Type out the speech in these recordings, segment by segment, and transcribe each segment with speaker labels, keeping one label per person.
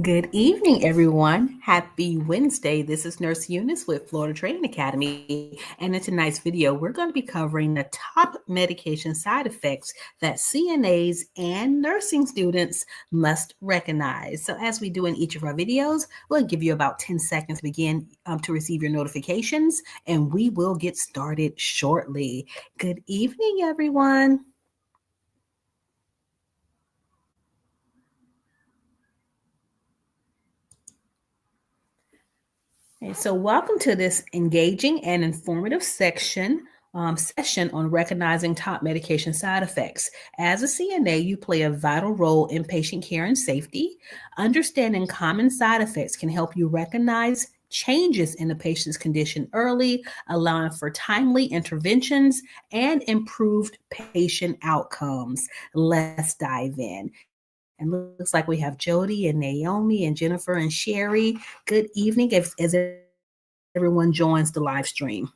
Speaker 1: Good evening, everyone. Happy Wednesday. This is Nurse Eunice with Florida Training Academy. And in tonight's video, we're going to be covering the top medication side effects that CNAs and nursing students must recognize. So as we do in each of our videos, we'll give you about 10 seconds to begin to receive your notifications, and we will get started shortly. Good evening, everyone. Okay, so welcome to this engaging and informative session on recognizing top medication side effects. As a CNA, you play a vital role in patient care and safety. Understanding common side effects can help you recognize changes in a patient's condition early, allowing for timely interventions and improved patient outcomes. Let's dive in. And looks like we have Jody and Naomi and Jennifer and Sherry. Good evening as everyone joins the live stream.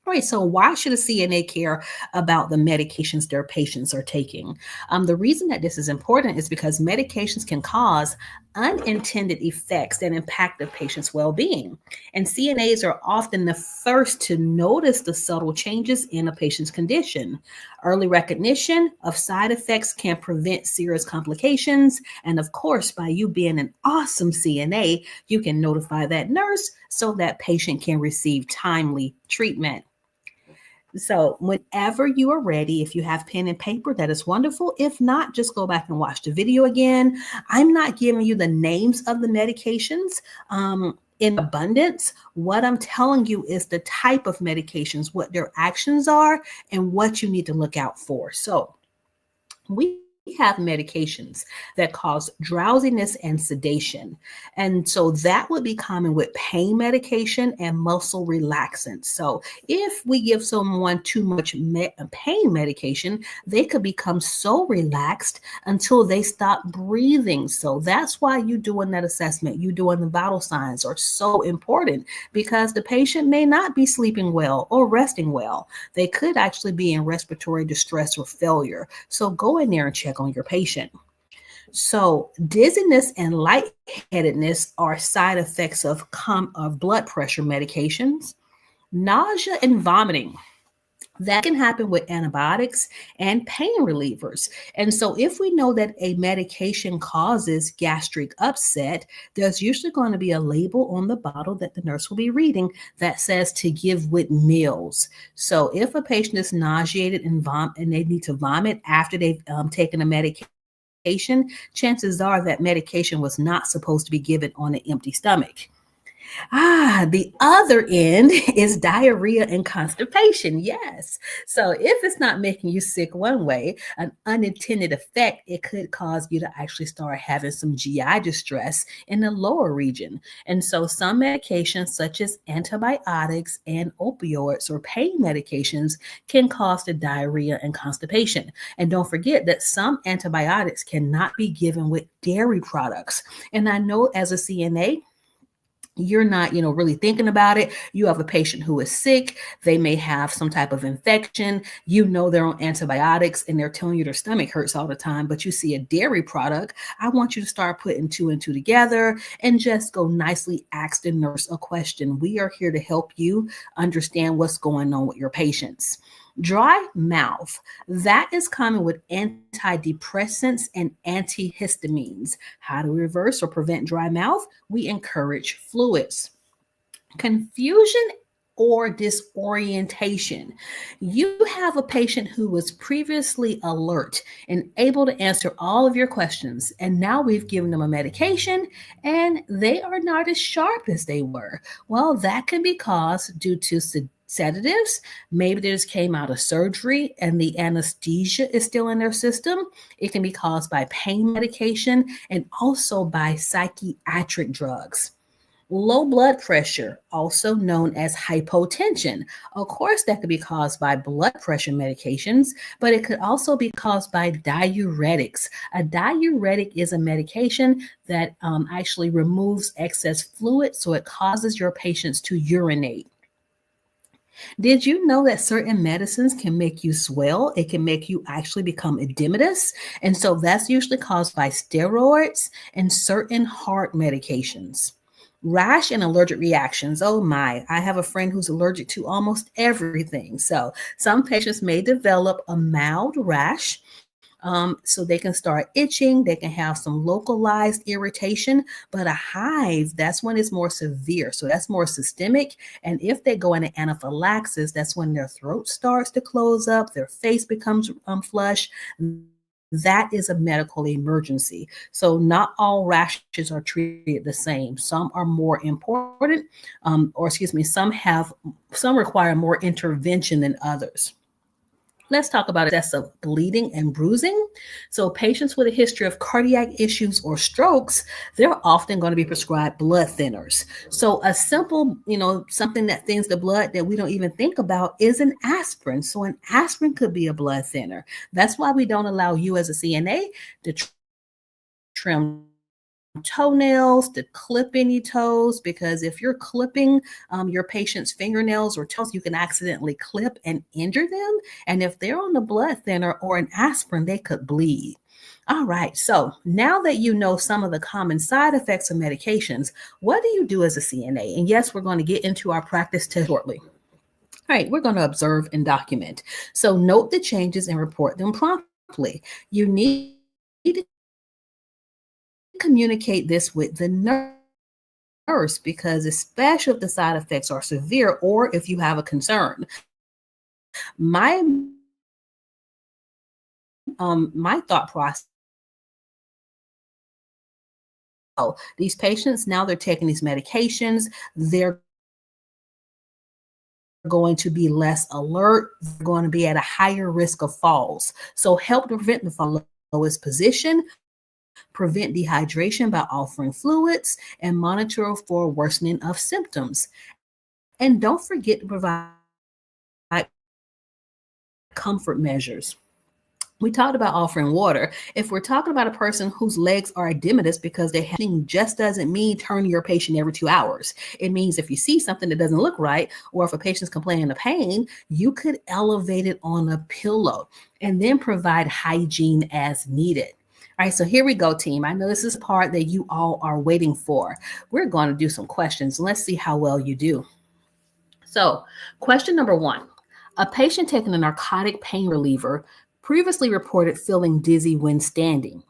Speaker 1: All right, so why should a CNA care about the medications their patients are taking? The reason that this is important is because medications can cause unintended effects that impact the patient's well-being. And CNAs are often the first to notice the subtle changes in a patient's condition. Early recognition of side effects can prevent serious complications. And of course, by you being an awesome CNA, you can notify that nurse so that patient can receive timely treatment. So whenever you are ready, if you have pen and paper, that is wonderful. If not, just go back and watch the video again. I'm not giving you the names of the medications in abundance. What I'm telling you is the type of medications, what their actions are, and what you need to look out for. So we have medications that cause drowsiness and sedation. And so that would be common with pain medication and muscle relaxants. So if we give someone too much pain medication, they could become so relaxed until they stop breathing. So that's why you doing that assessment, you doing the vital signs are so important, because the patient may not be sleeping well or resting well. They could actually be in respiratory distress or failure. So go in there and check on your patient. So dizziness and lightheadedness are side effects of blood pressure medications. Nausea and vomiting, that can happen with antibiotics and pain relievers. And so if we know that a medication causes gastric upset, there's usually going to be a label on the bottle that the nurse will be reading that says to give with meals. So if a patient is nauseated and they need to vomit after they've taken a medication, chances are that medication was not supposed to be given on an empty stomach. The other end is diarrhea and constipation. Yes. So if it's not making you sick one way, an unintended effect, it could cause you to actually start having some GI distress in the lower region. And so some medications, such as antibiotics and opioids or pain medications, can cause the diarrhea and constipation. And don't forget that some antibiotics cannot be given with dairy products. And I know as a CNA, you're not, really thinking about it. You have a patient who is sick. They may have some type of infection. They're on antibiotics and they're telling you their stomach hurts all the time, but you see a dairy product. I want you to start putting two and two together and just go nicely ask the nurse a question. We are here to help you understand what's going on with your patients. Dry mouth, that is common with antidepressants and antihistamines. How to reverse or prevent dry mouth? We encourage fluids. Confusion or disorientation. You have a patient who was previously alert and able to answer all of your questions, and now we've given them a medication and they are not as sharp as they were. Well, that can be caused due to sedatives. Maybe they just came out of surgery and the anesthesia is still in their system. It can be caused by pain medication and also by psychiatric drugs. Low blood pressure, also known as hypotension. Of course, that could be caused by blood pressure medications, but it could also be caused by diuretics. A diuretic is a medication that actually removes excess fluid, so it causes your patients to urinate. Did you know that certain medicines can make you swell? It can make you actually become edematous. And so that's usually caused by steroids and certain heart medications. Rash and allergic reactions. Oh my, I have a friend who's allergic to almost everything. So some patients may develop a mild rash, so they can start itching, they can have some localized irritation, but a hive, that's when it's more severe. So that's more systemic. And if they go into anaphylaxis, that's when their throat starts to close up, their face becomes flush. That is a medical emergency. So not all rashes are treated the same. Some are more important, or excuse me, some require more intervention than others. Let's talk about excessive bleeding and bruising. So, patients with a history of cardiac issues or strokes, they're often going to be prescribed blood thinners. So, a simple, something that thins the blood that we don't even think about is an aspirin. So, an aspirin could be a blood thinner. That's why we don't allow you as a CNA to trim toenails, to clip any toes, because if you're clipping your patient's fingernails or toes, you can accidentally clip and injure them. And if they're on the blood thinner or an aspirin, they could bleed. All right, so now that you know some of the common side effects of medications, what do you do as a CNA? And yes, we're going to get into our practice test shortly. All right, we're going to observe and document. So note the changes and report them promptly. You need to communicate this with the nurse, because especially if the side effects are severe or if you have a concern. My thought process, these patients, now they're taking these medications, they're going to be less alert, they're going to be at a higher risk of falls. So help to prevent the fall. Lowest position, prevent dehydration by offering fluids, and monitor for worsening of symptoms. And don't forget to provide comfort measures. We talked about offering water. If we're talking about a person whose legs are edematous because they have, just doesn't mean turn your patient every 2 hours. It means if you see something that doesn't look right, or if a patient's complaining of pain, you could elevate it on a pillow and then provide hygiene as needed. All right, so here we go, team. I know this is the part that you all are waiting for. We're going to do some questions. Let's see how well you do. So, question number 1. A patient taking a narcotic pain reliever previously reported feeling dizzy when standing.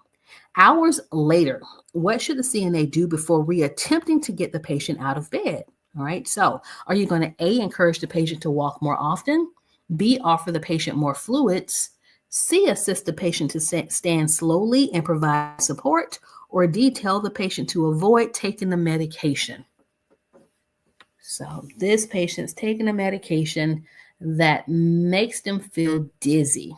Speaker 1: Hours later, what should the CNA do before reattempting to get the patient out of bed? All right, so are you going to A, encourage the patient to walk more often, B, offer the patient more fluids, C, assist the patient to stand slowly and provide support, or D, tell the patient to avoid taking the medication? So this patient's taking a medication that makes them feel dizzy.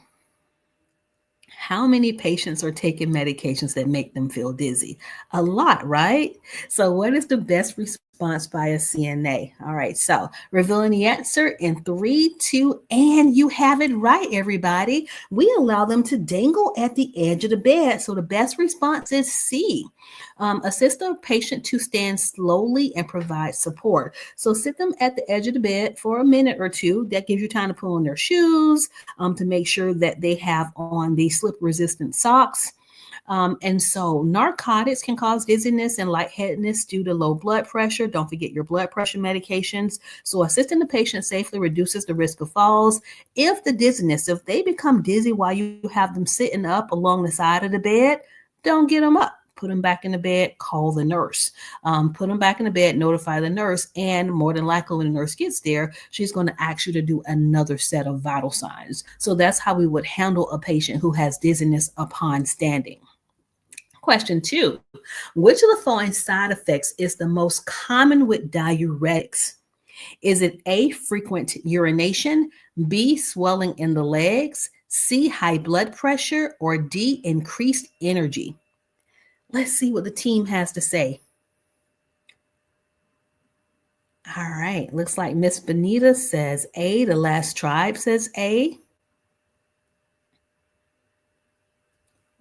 Speaker 1: How many patients are taking medications that make them feel dizzy? A lot, right? So what is the best response by a CNA? All right, so revealing the answer in 3, 2, and you have it right, everybody. We allow them to dangle at the edge of the bed. So the best response is C. Assist the patient to stand slowly and provide support. So sit them at the edge of the bed for a minute or two. That gives you time to put on their shoes, to make sure that they have on the slip-resistant socks. And so narcotics can cause dizziness and lightheadedness due to low blood pressure. Don't forget your blood pressure medications. So assisting the patient safely reduces the risk of falls. If they become dizzy while you have them sitting up along the side of the bed, don't get them up. Put them back in the bed, call the nurse. Put them back in the bed, notify the nurse, and more than likely when the nurse gets there, she's going to ask you to do another set of vital signs. So that's how we would handle a patient who has dizziness upon standing. Question 2, which of the following side effects is the most common with diuretics? Is it A, frequent urination, B, swelling in the legs, C, high blood pressure, or D, increased energy? Let's see what the team has to say. All right, looks like Miss Benita says A. The last tribe says A.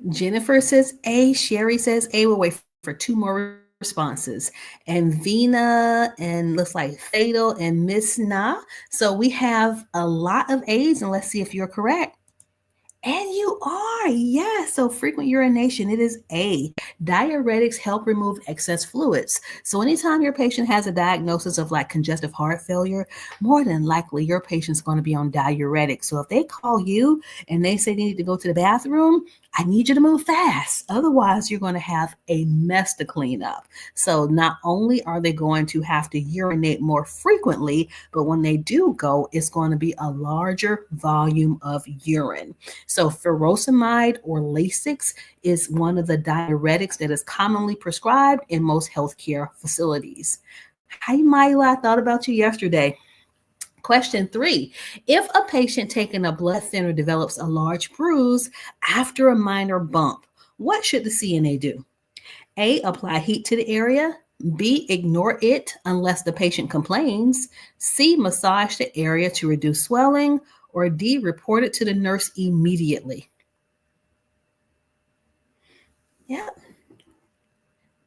Speaker 1: Jennifer says A. Sherry says A. We'll wait for 2 more responses. And Vina and looks like Fatal and Miss Na. So we have a lot of A's, and let's see if you're correct. And you are, yes. So frequent urination, it is A. Diuretics help remove excess fluids. So anytime your patient has a diagnosis of like congestive heart failure, more than likely your patient's going to be on diuretics. So if they call you and they say they need to go to the bathroom, I need you to move fast. Otherwise, you're going to have a mess to clean up. So not only are they going to have to urinate more frequently, but when they do go, it's going to be a larger volume of urine. So furosemide or Lasix is one of the diuretics that is commonly prescribed in most healthcare facilities. Hi, Mila, I thought about you yesterday. Question 3. If a patient taking a blood thinner develops a large bruise after a minor bump, what should the CNA do? A. Apply heat to the area. B. Ignore it unless the patient complains. C. Massage the area to reduce swelling. Or D. Report it to the nurse immediately. Yep.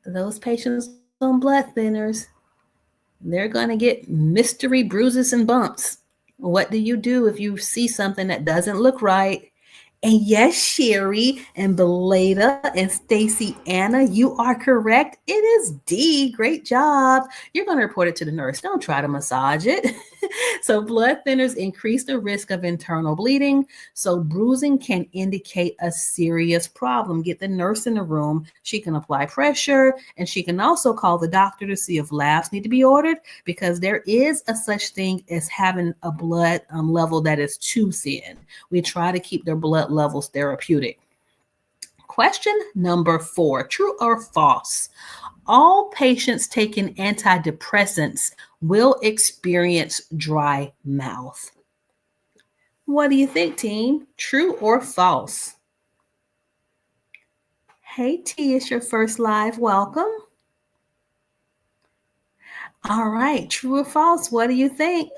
Speaker 1: Those patients on blood thinners, they're going to get mystery bruises and bumps. What do you do if you see something that doesn't look right? And yes, Sherry and Beleda and Stacy Anna, you are correct. It is D. Great job. You're going to report it to the nurse. Don't try to massage it. So blood thinners increase the risk of internal bleeding. So bruising can indicate a serious problem. Get the nurse in the room. She can apply pressure, and she can also call the doctor to see if labs need to be ordered, because there is a such thing as having a blood level that is too thin. We try to keep their blood levels therapeutic. Question number 4, true or false? All patients taking antidepressants will experience dry mouth. What do you think, team? True or false? Hey, T, it's your first live. Welcome. All right, true or false? What do you think?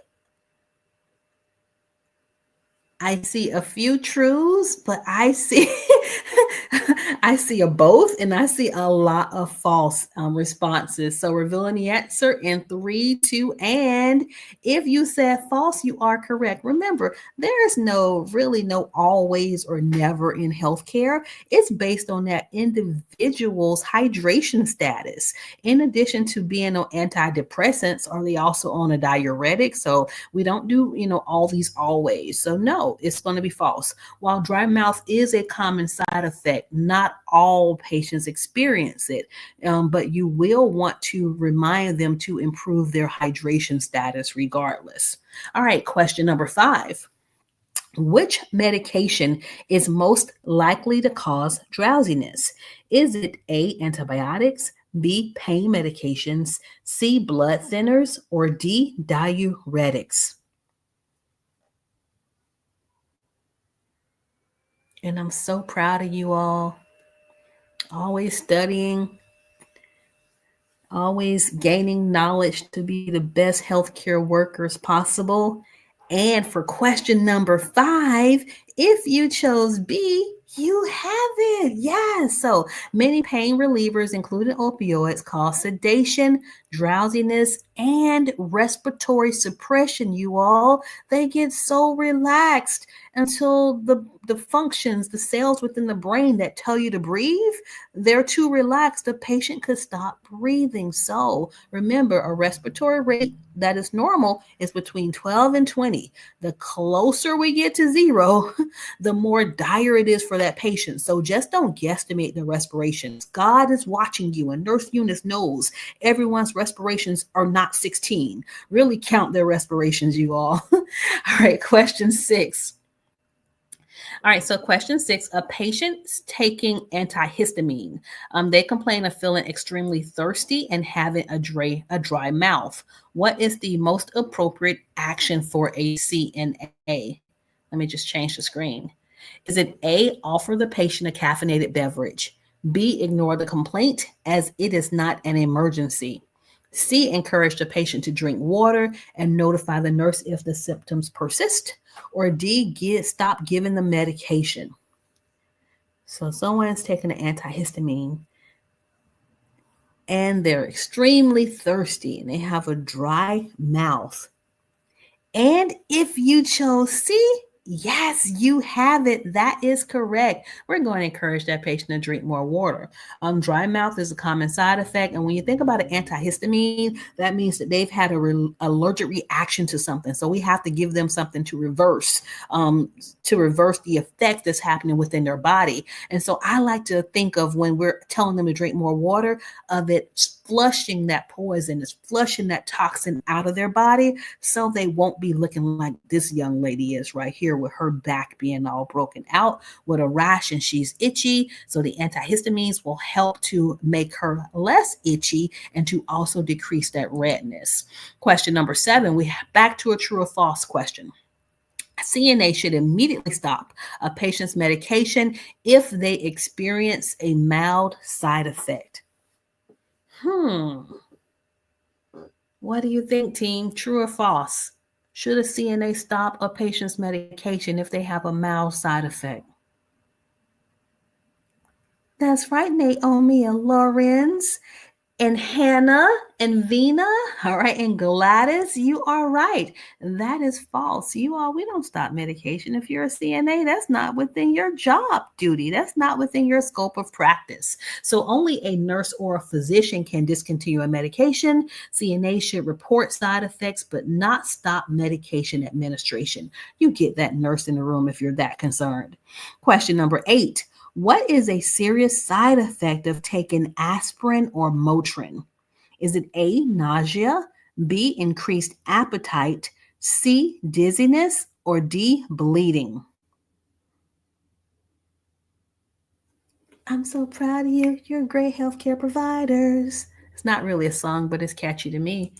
Speaker 1: I see a few truths, but I see I see a both, and I see a lot of false responses. So revealing the answer in 3, 2, and if you said false, you are correct. Remember, there is really no always or never in healthcare. It's based on that individual's hydration status. In addition to being on antidepressants, are they also on a diuretic? So we don't do, all these always. So no, it's going to be false. While dry mouth is a common side effect, not all patients experience it, but you will want to remind them to improve their hydration status regardless. All right, question number 5. Which medication is most likely to cause drowsiness? Is it A, antibiotics, B, pain medications, C, blood thinners, or D, diuretics? And I'm so proud of you all. Always studying, always gaining knowledge to be the best healthcare workers possible. And for question number 5, if you chose B, you have it. Yes. So many pain relievers, including opioids, cause sedation, drowsiness, and respiratory suppression, you all. They get so relaxed until the functions, the cells within the brain that tell you to breathe, they're too relaxed. The patient could stop breathing. So remember, a respiratory rate that is normal is between 12 and 20. The closer we get to 0, the more dire it is for that patient. So just don't guesstimate the respirations. God is watching you, and Nurse Eunice knows everyone's respirations are not 16. Really count their respirations, you all. All right, question 6. All right, so question 6, a patient's taking antihistamine. They complain of feeling extremely thirsty and having a dry mouth. What is the most appropriate action for a CNA? Let me just change the screen. Is it A, offer the patient a caffeinated beverage? B, ignore the complaint as it is not an emergency? C, encourage the patient to drink water and notify the nurse if the symptoms persist? Or D, stop giving the medication? So someone's taking an antihistamine and they're extremely thirsty and they have a dry mouth. And if you chose C, yes, you have it. That is correct. We're going to encourage that patient to drink more water. Dry mouth is a common side effect. And when you think about an antihistamine, that means that they've had an allergic reaction to something. So we have to give them something to reverse the effect that's happening within their body. And so I like to think of when we're telling them to drink more water, of it flushing that poison, it's flushing that toxin out of their body so they won't be looking like this young lady is right here with her back being all broken out with a rash and she's itchy. So the antihistamines will help to make her less itchy and to also decrease that redness. Question number 7, we have back to a true or false question. CNA should immediately stop a patient's medication if they experience a mild side effect. What do you think, team? True or false? Should a CNA stop a patient's medication if they have a mild side effect? That's right, Naomi and Lorenz and Hannah and Vina, all right, and Gladys, you are right. That is false. You all, we don't stop medication. If you're a CNA, that's not within your job duty. That's not within your scope of practice. So only a nurse or a physician can discontinue a medication. CNA should report side effects, but not stop medication administration. You get that nurse in the room if you're that concerned. Question number 8. What is a serious side effect of taking aspirin or Motrin? Is it A, nausea, B, increased appetite, C, dizziness, or D, bleeding? I'm so proud of you. You're great healthcare providers. It's not really a song, but it's catchy to me.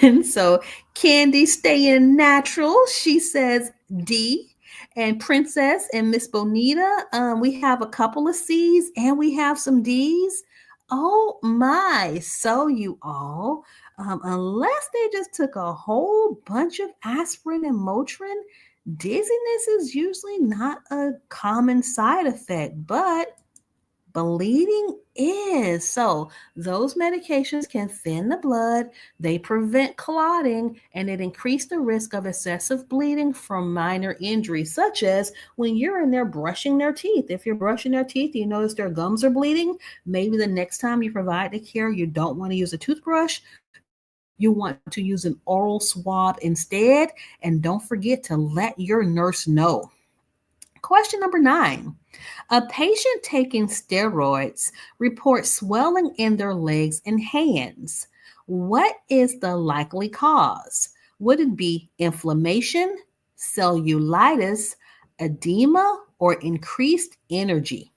Speaker 1: And so Candy staying natural, she says D. And Princess and Miss Bonita, we have a couple of C's and we have some D's. Oh my. So you all, unless they just took a whole bunch of aspirin and Motrin, dizziness is usually not a common side effect, but bleeding is. So those medications can thin the blood, they prevent clotting, and it increase the risk of excessive bleeding from minor injuries, such as when you're in there brushing their teeth. If you're brushing their teeth, you notice their gums are bleeding. Maybe the next time you provide the care, you don't want to use a toothbrush. You want to use an oral swab instead. And don't forget to let your nurse know. Question number 9. A patient taking steroids reports swelling in their legs and hands. What is the likely cause? Would it be inflammation, cellulitis, edema, or increased energy?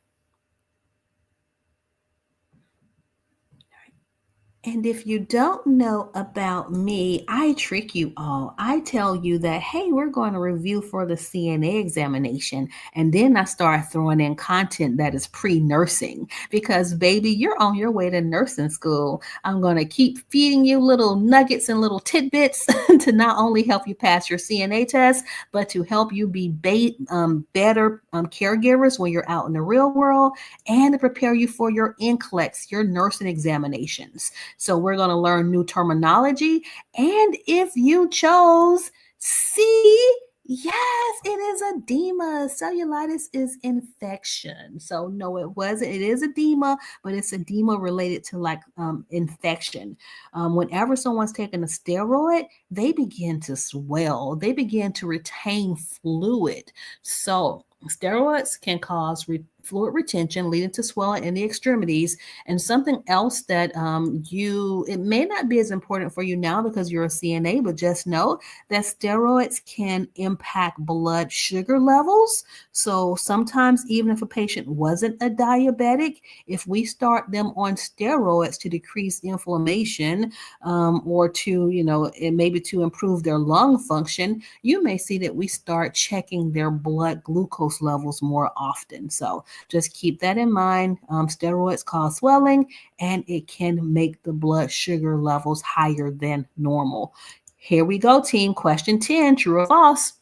Speaker 1: And if you don't know about me, I trick you all. I tell you that, hey, we're going to review for the CNA examination. And then I start throwing in content that is pre-nursing because, baby, you're on your way to nursing school. I'm going to keep feeding you little nuggets and little tidbits to not only help you pass your CNA test, but to help you be better caregivers when you're out in the real world and to prepare you for your NCLEX, your nursing examinations. So we're going to learn new terminology. And if you chose C, yes, it is edema. Cellulitis is infection. So no, it wasn't. It is edema, but it's edema related to like infection. Whenever someone's taking a steroid, they begin to swell. They begin to retain fluid. So steroids can cause fluid retention, leading to swelling in the extremities. And something else that it may not be as important for you now because you're a CNA, but just know that steroids can impact blood sugar levels. So sometimes even if a patient wasn't a diabetic, if we start them on steroids to decrease inflammation or to, maybe to improve their lung function, you may see that we start checking their blood glucose levels more often. So just keep that in mind. Steroids cause swelling and it can make the blood sugar levels higher than normal. Here we go, team. Question 10, true or false?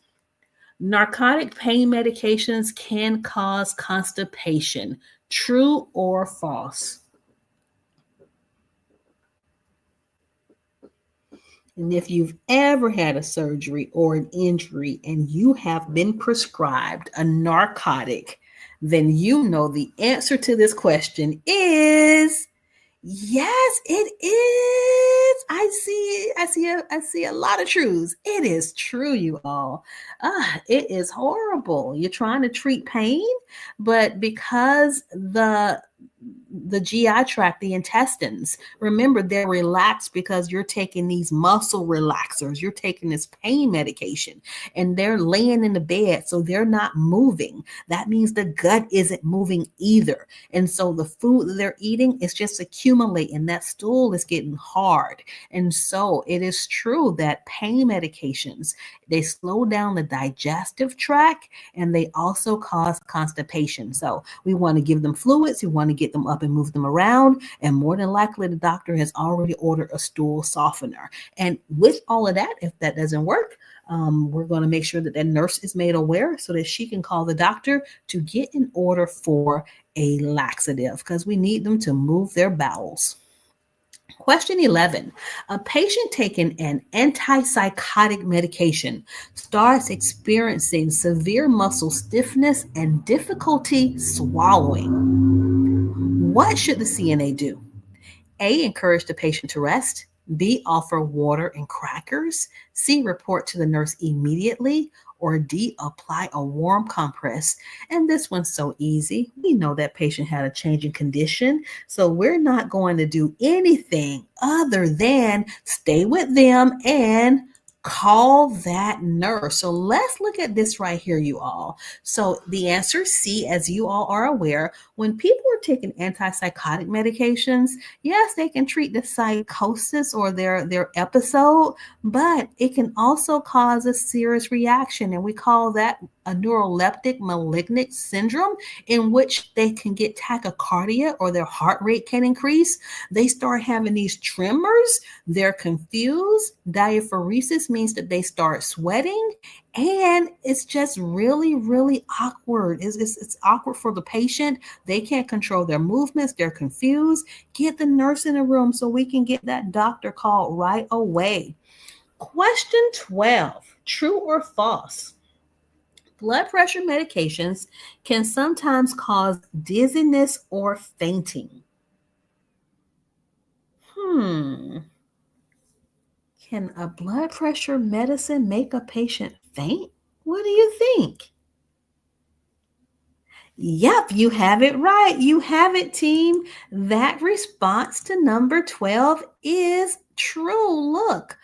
Speaker 1: Narcotic pain medications can cause constipation. True or false? And if you've ever had a surgery or an injury and you have been prescribed a narcotic, then you know the answer to this question is yes, it is. I see a lot of truths. It is true, you all. It is horrible. You're trying to treat pain, but because the GI tract, the intestines, remember they're relaxed because you're taking these muscle relaxers, you're taking this pain medication, and they're laying in the bed, so they're not moving. That means the gut isn't moving either. And so the food that they're eating is just accumulating. That stool is getting hard. And so it is true that pain medications, they slow down the digestive tract and they also cause constipation. So we want to give them fluids, we want to get them up and move them around, and more than likely the doctor has already ordered a stool softener. And with all of that, if that doesn't work, we're going to make sure that the nurse is made aware so that she can call the doctor to get an order for a laxative because we need them to move their bowels. Question 11. A patient taking an antipsychotic medication starts experiencing severe muscle stiffness and difficulty swallowing. What should the CNA do? A, encourage the patient to rest. B, offer water and crackers. C, report to the nurse immediately. Or D, apply a warm compress. And this one's so easy. We know that patient had a change in condition, so we're not going to do anything other than stay with them and call that nurse. So let's look at this right here, you all. So the answer C, as you all are aware, when people are taking antipsychotic medications, yes, they can treat the psychosis or their episode, but it can also cause a serious reaction. And we call that a neuroleptic malignant syndrome, in which they can get tachycardia or their heart rate can increase. They start having these tremors. They're confused. Diaphoresis means that they start sweating. And it's just really, really awkward. It's awkward for the patient. They can't control their movements. They're confused. Get the nurse in the room so we can get that doctor called right away. Question 12, true or false? Blood pressure medications can sometimes cause dizziness or fainting. Can a blood pressure medicine make a patient faint? What do you think? Yep, you have it right. You have it, team. That response to number 12 is true. Look,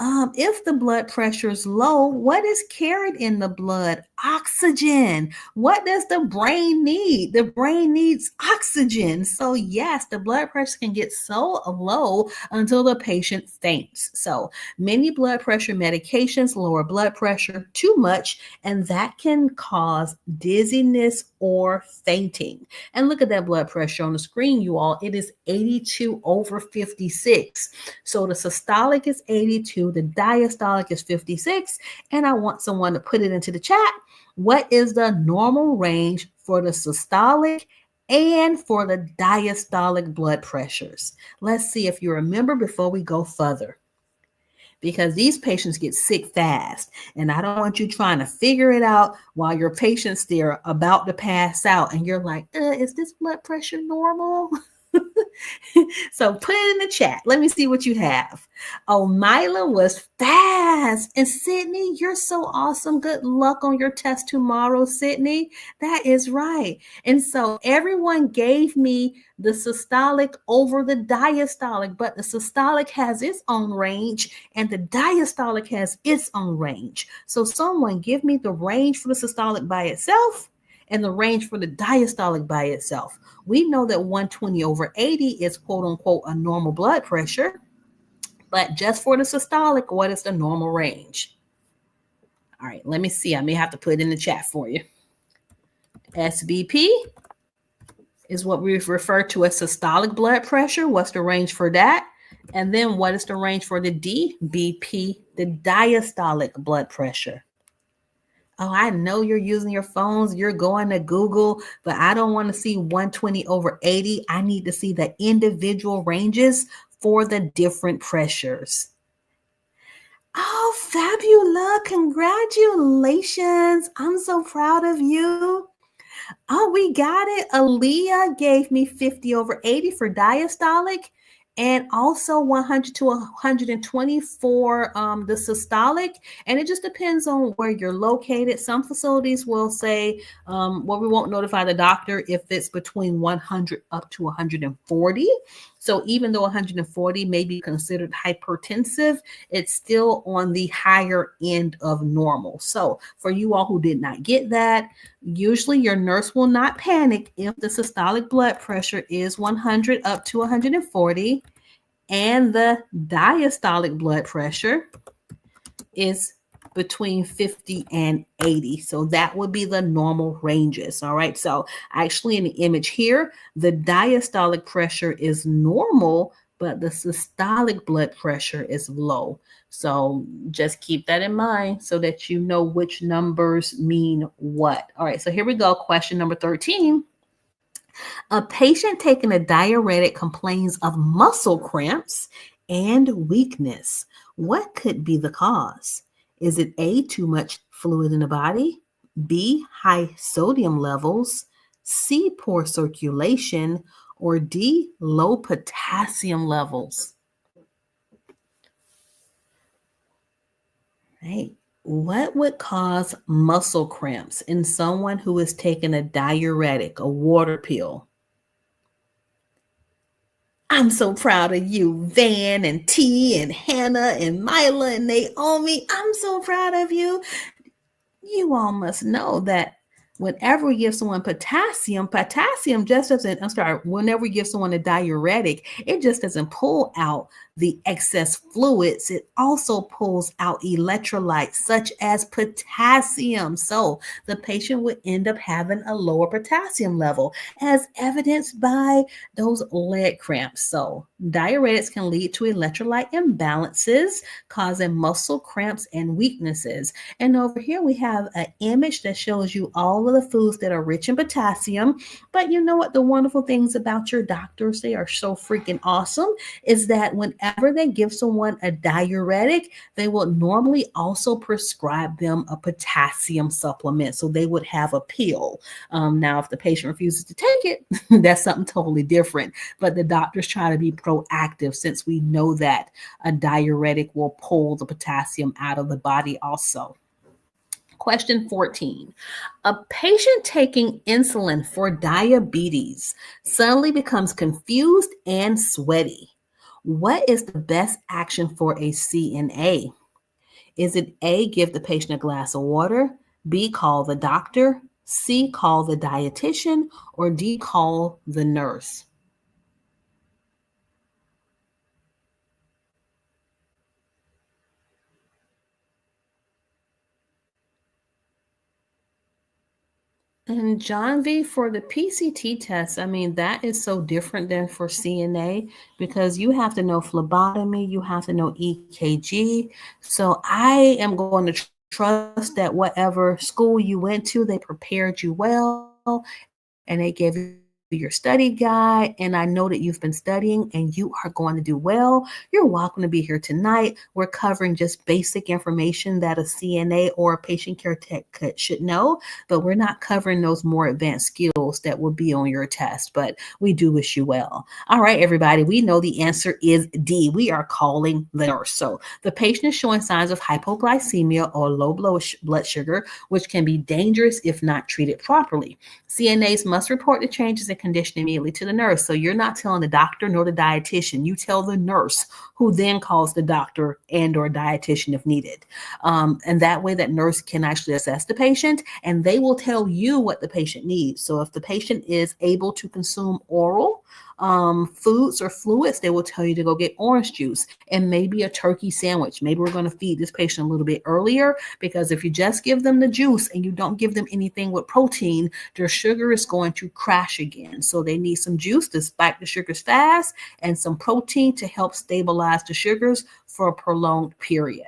Speaker 1: if the blood pressure is low, what is carried in the blood? Oxygen. What does the brain need? The brain needs oxygen. So yes, the blood pressure can get so low until the patient faints. So many blood pressure medications lower blood pressure too much, and that can cause dizziness or fainting. And look at that blood pressure on the screen, you all. It is 82/56. So the systolic is 82, the diastolic is 56, and I want someone to put it into the chat. What is the normal range for the systolic and for the diastolic blood pressures? Let's see if you remember before we go further, because these patients get sick fast, and I don't want you trying to figure it out while your patient's there about to pass out and you're like, is this blood pressure normal? So put it in the chat. Let me see what you have. Oh, Mila was fast. And Sydney, you're so awesome. Good luck on your test tomorrow, Sydney. That is right. And so everyone gave me the systolic over the diastolic, but the systolic has its own range and the diastolic has its own range. So someone give me the range for the systolic by itself and the range for the diastolic by itself. We know that 120/80 is quote unquote a normal blood pressure, but just for the systolic, what is the normal range? All right, let me see. I may have to put it in the chat for you. SBP is what we refer to as systolic blood pressure. What's the range for that? And then what is the range for the DBP, the diastolic blood pressure? Oh, I know you're using your phones. You're going to Google, but I don't want to see 120/80. I need to see the individual ranges for the different pressures. Oh, fabulous. Congratulations. I'm so proud of you. Oh, we got it. Aaliyah gave me 50/80 for diastolic and also 100 to 120 for the systolic. And it just depends on where you're located. Some facilities will say, well, we won't notify the doctor if it's between 100 up to 140. So even though 140 may be considered hypertensive, it's still on the higher end of normal. So for you all who did not get that, usually your nurse will not panic if the systolic blood pressure is 100 up to 140 and the diastolic blood pressure is between 50 and 80. So that would be the normal ranges. All right. So actually in the image here, the diastolic pressure is normal, but the systolic blood pressure is low. So just keep that in mind so that you know which numbers mean what. All right. So here we go. Question number 13. A patient taking a diuretic complains of muscle cramps and weakness. What could be the cause? Is it A, too much fluid in the body, B, high sodium levels, C, poor circulation, or D, low potassium levels? Right. What would cause muscle cramps in someone who is taking a diuretic, a water pill? I'm so proud of you, Van and T and Hannah and Mila and Naomi. I'm so proud of you. You all must know that whenever we give someone potassium just doesn't, whenever we give someone a diuretic, it just doesn't pull out the excess fluids. It also pulls out electrolytes such as potassium. So the patient would end up having a lower potassium level, as evidenced by those leg cramps. So diuretics can lead to electrolyte imbalances, causing muscle cramps and weaknesses. And over here we have an image that shows you all of the foods that are rich in potassium. But you know what? The wonderful things about your doctors, they are so freaking awesome, is that whenever they give someone a diuretic, they will normally also prescribe them a potassium supplement. So they would have a pill. Now, if the patient refuses to take it, that's something totally different. But the doctors try to be proactive since we know that a diuretic will pull the potassium out of the body also. Question 14. A patient taking insulin for diabetes suddenly becomes confused and sweaty. What is the best action for a CNA? Is it A, give the patient a glass of water, B, call the doctor, C, call the dietitian, or D, call the nurse? And John V, for the PCT test, I mean, that is so different than for CNA because you have to know phlebotomy, you have to know EKG. So I am going to trust that whatever school you went to, they prepared you well and they gave you your study guide. And I know that you've been studying and you are going to do well. You're welcome to be here tonight. We're covering just basic information that a CNA or a patient care tech should know, but we're not covering those more advanced skills that will be on your test. But we do wish you well. All right, everybody, we know the answer is D. We are calling the nurse. So the patient is showing signs of hypoglycemia or low blood sugar, which can be dangerous if not treated properly. CNAs must report the changes in condition immediately to the nurse. So you're not telling the doctor nor the dietitian. You tell the nurse, who then calls the doctor and or dietitian if needed. And that way that nurse can actually assess the patient and they will tell you what the patient needs. So if the patient is able to consume oral foods or fluids, they will tell you to go get orange juice and maybe a turkey sandwich. Maybe we're going to feed this patient a little bit earlier because if you just give them the juice and you don't give them anything with protein, their sugar is going to crash again. So they need some juice to spike the sugars fast and some protein to help stabilize the sugars for a prolonged period.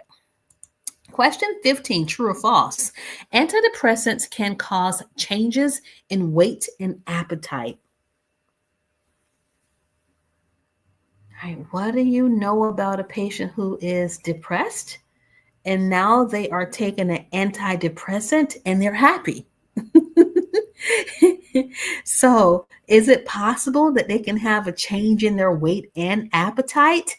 Speaker 1: Question 15, true or false? Antidepressants can cause changes in weight and appetite. All right, what do you know about a patient who is depressed and now they are taking an antidepressant and they're happy? So, is it possible that they can have a change in their weight and appetite?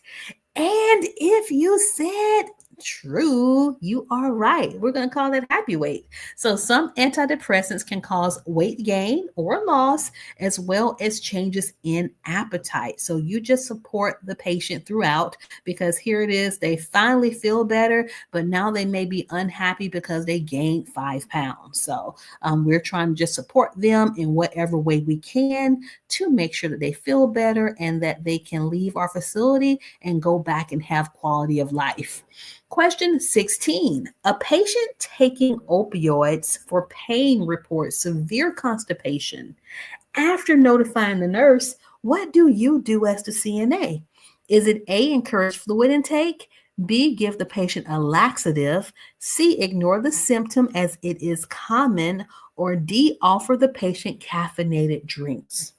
Speaker 1: And if you said true, you are right. We're going to call that happy weight. So, some antidepressants can cause weight gain or loss, as well as changes in appetite. So, you just support the patient throughout because here it is. They finally feel better, but now they may be unhappy because they gained 5 pounds. So, we're trying to just support them in whatever way we can to make sure that they feel better and that they can leave our facility and go back and have quality of life. Question 16. A patient taking opioids for pain reports severe constipation. After notifying the nurse, what do you do as the CNA? Is it A, encourage fluid intake? B, give the patient a laxative? C, ignore the symptom as it is common? Or D, offer the patient caffeinated drinks?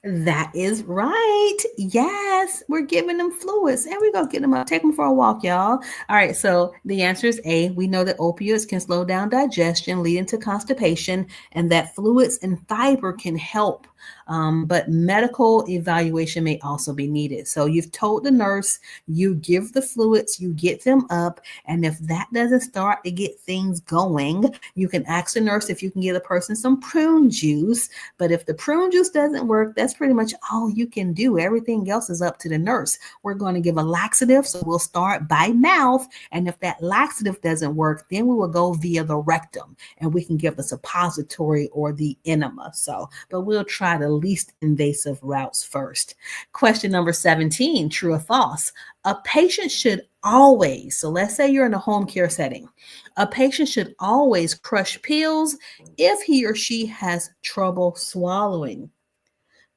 Speaker 1: That is right. Yes, we're giving them fluids and we're going to get them up, take them for a walk, y'all. All right, so the answer is A. We know that opioids can slow down digestion, leading to constipation, and that fluids and fiber can help. But medical evaluation may also be needed. So you've told the nurse, you give the fluids, you get them up, and if that doesn't start to get things going, you can ask the nurse if you can give the person some prune juice. But if the prune juice doesn't work, that's pretty much all you can do. Everything else is up to the nurse. We're going to give a laxative, so we'll start by mouth. And if that laxative doesn't work, then we will go via the rectum and we can give the suppository or the enema. So, but we'll try the least invasive routes first. Question number 17, true or false? A patient should always, so let's say you're in a home care setting, a patient should always crush pills if he or she has trouble swallowing.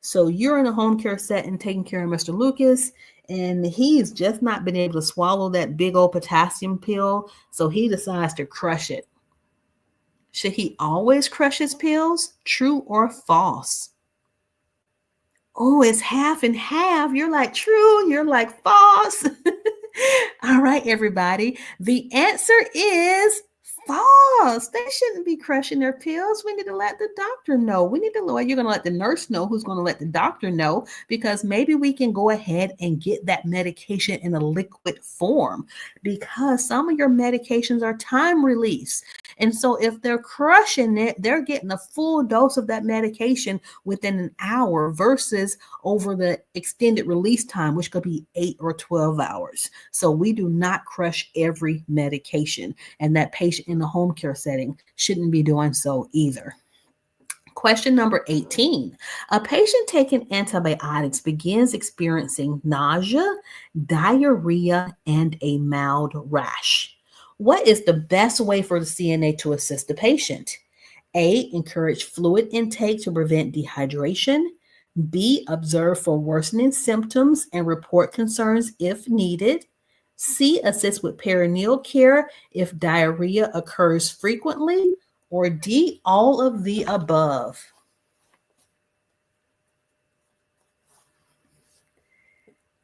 Speaker 1: So you're in a home care setting taking care of Mr. Lucas, and he's just not been able to swallow that big old potassium pill, so he decides to crush it. Should he always crush his pills? True or false? Oh, it's half and half. You're like true, you're like false. All right, everybody. The answer is false. They shouldn't be crushing their pills. We need to let the doctor know. We need to know. You're going to let the nurse know who's going to let the doctor know, because maybe we can go ahead and get that medication in a liquid form, because some of your medications are time release. And so if they're crushing it, they're getting a full dose of that medication within an hour versus over the extended release time, which could be 8 or 12 hours. So we do not crush every medication, and that patient in the home care setting shouldn't be doing so either. Question number 18. A patient taking antibiotics begins experiencing nausea, diarrhea, and a mild rash. What is the best way for the CNA to assist the patient? A, encourage fluid intake to prevent dehydration. B, observe for worsening symptoms and report concerns if needed. C, assist with perineal care if diarrhea occurs frequently. Or D, all of the above.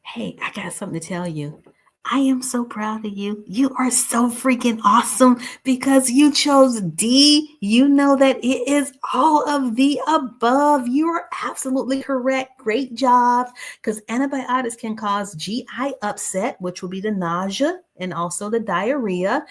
Speaker 1: Hey, I got something to tell you. I am so proud of you. You are so freaking awesome because you chose D. You know that it is all of the above. You are absolutely correct. Great job. Because antibiotics can cause GI upset, which will be the nausea and also the diarrhea.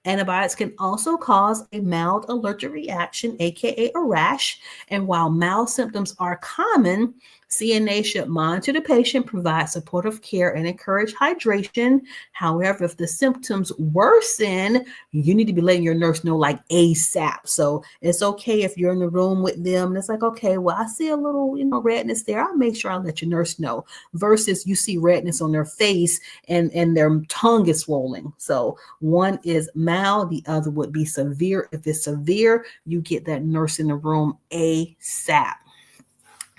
Speaker 1: Antibiotics can also cause a mild allergic reaction, aka a rash. And while mild symptoms are common, CNA should monitor the patient, provide supportive care, and encourage hydration. However, if the symptoms worsen, you need to be letting your nurse know like ASAP. So it's okay if you're in the room with them and it's like, okay, well, I see a little, redness there. I'll make sure I let your nurse know, versus you see redness on their face and their tongue is swollen. So one is mild, the other would be severe. If it's severe, you get that nurse in the room ASAP.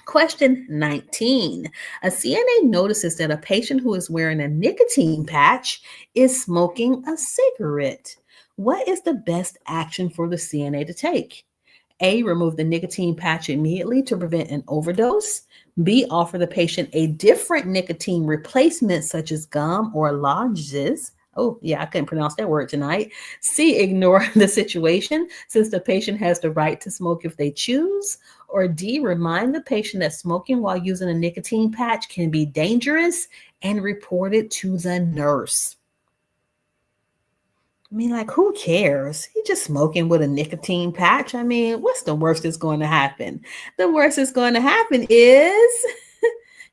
Speaker 1: Question 19. A CNA notices that a patient who is wearing a nicotine patch is smoking a cigarette. What is the best action for the CNA to take? A, remove the nicotine patch immediately to prevent an overdose. B, offer the patient a different nicotine replacement, such as gum or lozenges. Oh, yeah, I couldn't pronounce that word tonight. C, ignore the situation since the patient has the right to smoke if they choose. Or D, remind the patient that smoking while using a nicotine patch can be dangerous and report it to the nurse. I mean, like, who cares? He's just smoking with a nicotine patch. I mean, what's the worst that's going to happen? The worst that's going to happen is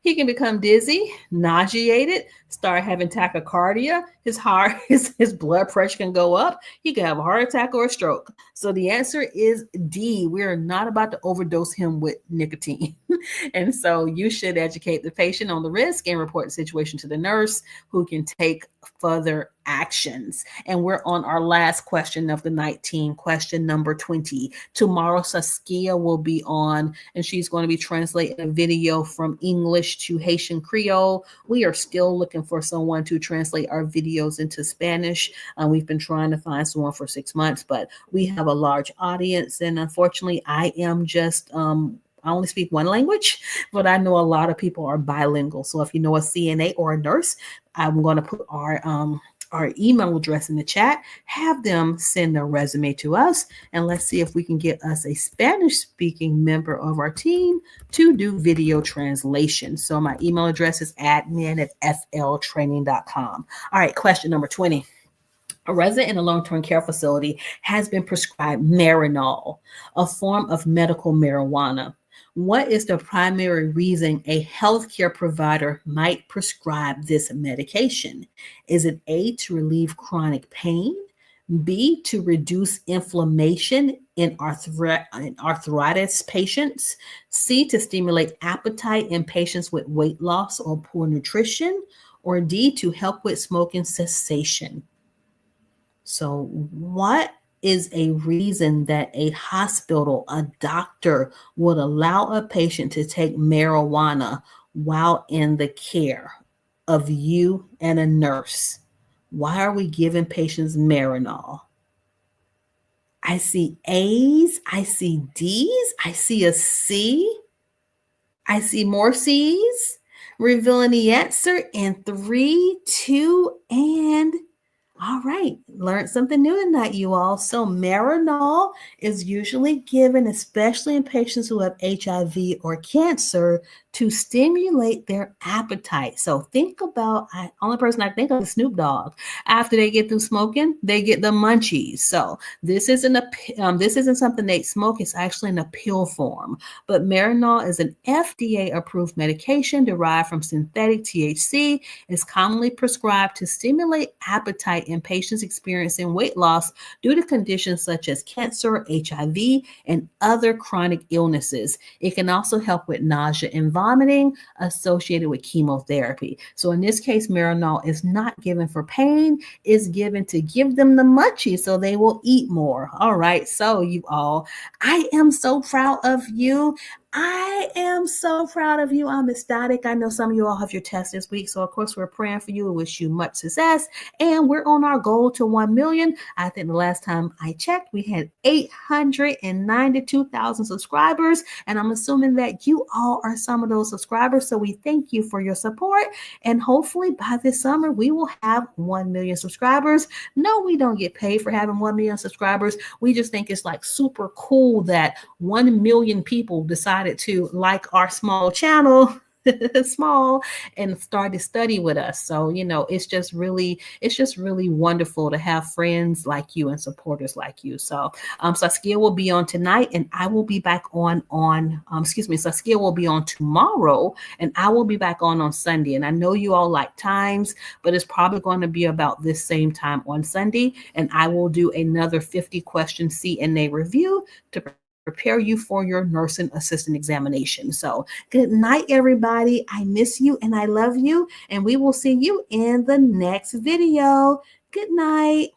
Speaker 1: he can become dizzy, nauseated, start having tachycardia. His heart, his blood pressure can go up. He can have a heart attack or a stroke. So the answer is D. We are not about to overdose him with nicotine. And so you should educate the patient on the risk and report the situation to the nurse who can take further actions. And we're on our last question of the 19, question number 20. Tomorrow, Saskia will be on, and she's going to be translating a video from English to Haitian Creole. We are still looking for someone to translate our videos into Spanish. We've been trying to find someone for 6 months, but we have a large audience. And unfortunately, I am just, I only speak one language, but I know a lot of people are bilingual. So if you know a CNA or a nurse, I'm going to put our email address in the chat, have them send their resume to us, and let's see if we can get us a Spanish-speaking member of our team to do video translation. So my email address is admin@fltraining.com. All right, question number 20. A resident in a long-term care facility has been prescribed Marinol, a form of medical marijuana. What is the primary reason a healthcare provider might prescribe this medication? Is it A, to relieve chronic pain, B, to reduce inflammation in arthritis patients, C, to stimulate appetite in patients with weight loss or poor nutrition, or D, to help with smoking cessation? So what is a reason that a hospital, a doctor would allow a patient to take marijuana while in the care of you and a nurse? Why are we giving patients Marinol? I see A's, I see D's, I see a C, I see more C's. Revealing the answer in 3, 2, and all right, learned something new tonight, you all. So Marinol is usually given, especially in patients who have HIV or cancer, to stimulate their appetite. So think about, only person I think of is Snoop Dogg. After they get through smoking, they get the munchies. So this isn't something they smoke. It's actually in a pill form. But Marinol is an FDA-approved medication derived from synthetic THC. It's commonly prescribed to stimulate appetite in patients experiencing weight loss due to conditions such as cancer, HIV, and other chronic illnesses. It can also help with nausea and vomiting associated with chemotherapy. So in this case, Marinol is not given for pain, it's given to give them the munchies so they will eat more. All right, so you all, I am so proud of you. I am so proud of you. I'm ecstatic. I know some of you all have your test this week. So, of course, we're praying for you. We wish you much success. And we're on our goal to 1 million. I think the last time I checked, we had 892,000 subscribers. And I'm assuming that you all are some of those subscribers. So we thank you for your support. And hopefully by this summer, we will have 1 million subscribers. No, we don't get paid for having 1 million subscribers. We just think it's like super cool that 1 million people decided to like our small channel small and start to study with us. So, it's just really wonderful to have friends like you and supporters like you. So, Saskia will be on tonight and I will be back Saskia will be on tomorrow and I will be back on Sunday. And I know you all like times, but it's probably going to be about this same time on Sunday. And I will do another 50 question CNA review to prepare you for your nursing assistant examination. So good night, everybody. I miss you and I love you. And we will see you in the next video. Good night.